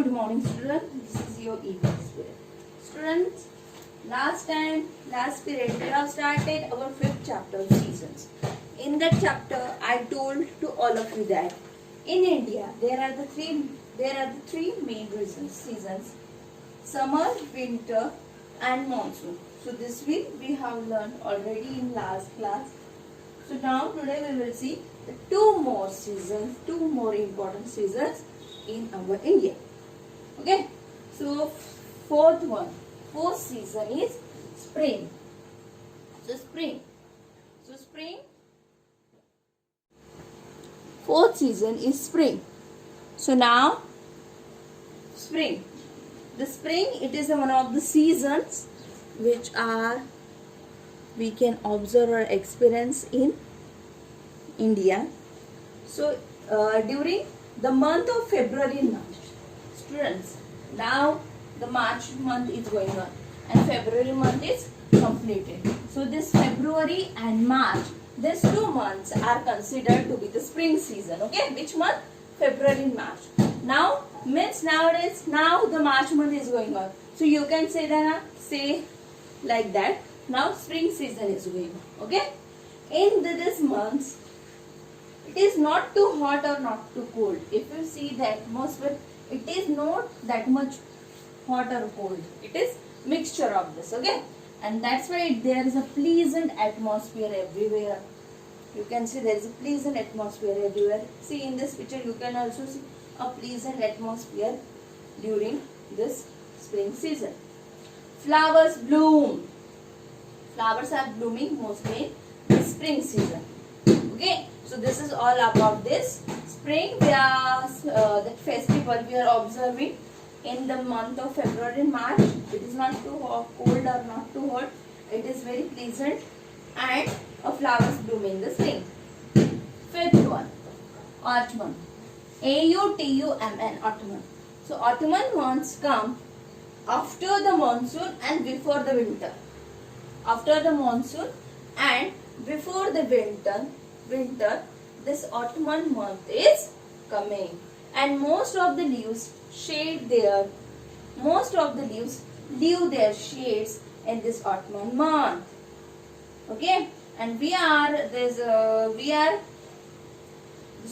Good morning, students. This is your evening spirit. Students, last period, we have started our 5th chapter of seasons. In that chapter, I told to all of you that in India there are the three main seasons: summer, winter, and monsoon. So this week we have learned already in last class. So now today we will see the two more important seasons in our India. Okay, so fourth season is spring. Fourth season is spring. So now spring. The spring, it is one of the seasons which we can observe or experience in India. So during the month of February and March, students, now the March month is going on and February month is completed. So this February and March, these 2 months are considered to be the spring season. Okay, which month? February and March. Now means nowadays, now the March month is going on. So you can say like that. Now spring season is going on. Okay, in this months, it is not too hot or not too cold. If you see the atmosphere, it is not that much hot or cold. It is mixture of this. Okay, and that's why there is a pleasant atmosphere everywhere. You can see there is a pleasant atmosphere everywhere. See in this picture, you can also see a pleasant atmosphere during this spring season. Flowers bloom. Flowers are blooming mostly in the spring season. Okay, so this is all about this spring. We are the festival we are observing in the month of February and March. It is not too cold or not too hot. It is very pleasant and flowers bloom in the spring. Fifth one, autumn. AUTUMN, autumn. So autumn months come after the monsoon and before the winter. After the monsoon and before the winter, this autumn month is coming, and most of the leaves leave their shades in this autumn month. Okay, and these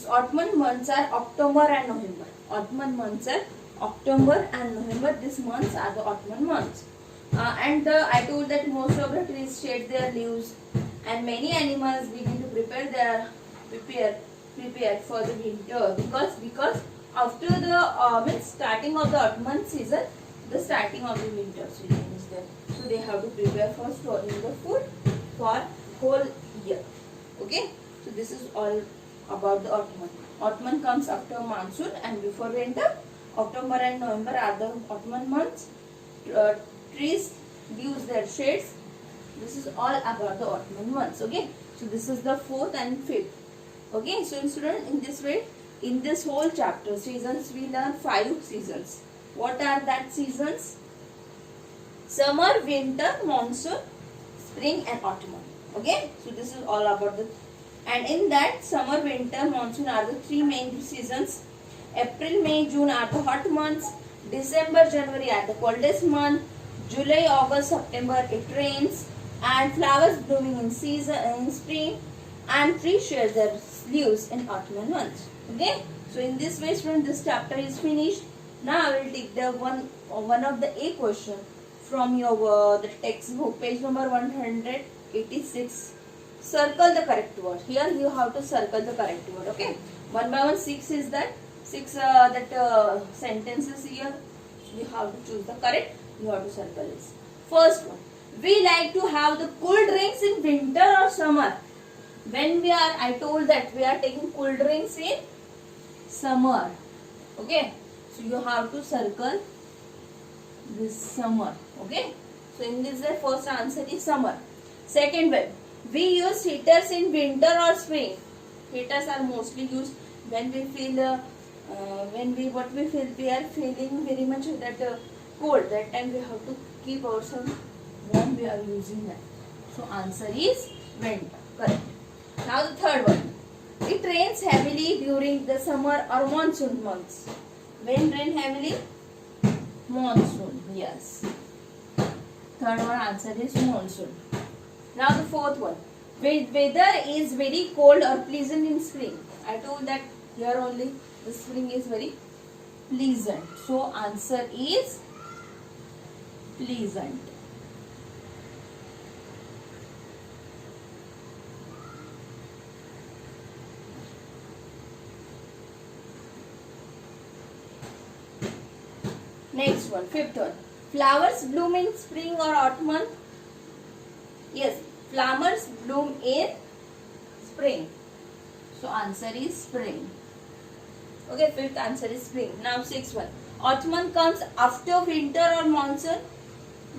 autumn months are October and November. Autumn months are October and November. These months are the autumn months. I told that most of the trees shed their leaves, and many animals begin to prepare for the winter, because after the starting of the autumn season, the starting of the winter season is there. So they have to prepare for storing the food for whole year. Okay, so this is all about the autumn. Autumn comes after monsoon and before winter. October and November are the autumn months. Trees use their shades. This is all about the autumn months. Okay, so this is the fourth and fifth. Okay, so students, in this way, in this whole chapter seasons, we learn 5 seasons. What are that seasons? Summer, winter, monsoon, spring and autumn. Okay, so this is all about the, and in that summer, winter, monsoon are the 3 main seasons. April, May, June are the hot months. December, January are the coldest month. July, August, September it rains, and flowers blooming in spring, and trees shed their leaves in autumn months. Okay, so in this way, students, this chapter is finished. Now I will take the one of the A question from your the textbook, page number 186. Circle the correct word. Here you have to circle the correct word. Okay, one by one, 6 is that sentences here. You have to choose the correct. You have to circle this. First one, we like to have the cool drinks in winter or summer. I told that we are taking cool drinks in summer. Okay, so you have to circle this summer. Okay, so in this the first answer is summer. Second one, we use heaters in winter or spring. Heaters are mostly used when we feel we are feeling very much that cold. That time we have to keep ourselves warm. We are using that. So answer is winter. Correct. Now the third one. It rains heavily during the summer or monsoon months. When rain heavily? Monsoon. Yes. Third one answer is monsoon. Now the fourth one. Weather is very cold or pleasant in spring. I told that here only the spring is very pleasant. So answer is pleasant. Next one, fifth one. Flowers bloom in spring or autumn month? Yes, flowers bloom in spring. So answer is spring. Okay, fifth answer is spring. Now sixth one. Autumn comes after winter or monsoon?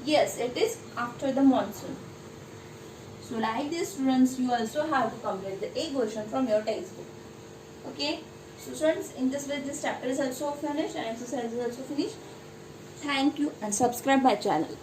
Yes, it is after the monsoon. So like this, students, you also have to complete the A question from your textbook. Okay. So students, in this way this chapter is also finished and exercise is also finished. Thank you and subscribe my channel.